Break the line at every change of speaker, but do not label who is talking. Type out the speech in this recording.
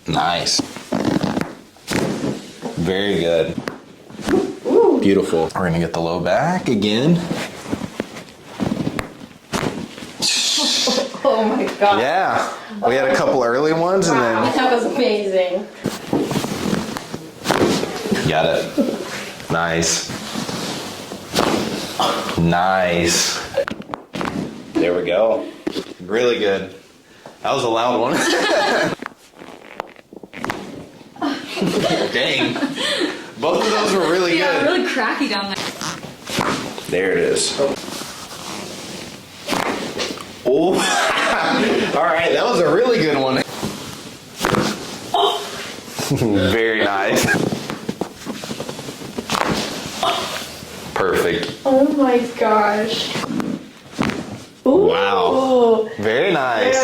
Nice. Very good. Beautiful. We're gonna get the low back again.
Oh my god.
Yeah, we had a couple early ones and then
That was amazing.
got it. Nice. Nice. There we go. Really good. That was a loud one. Dang. Both of those were really
Yeah,
good.
really cracky down there.
There it is. Oh. All right, that was a really good one. Very nice. Perfect.
Oh my gosh. Ooh.
Wow. Very nice.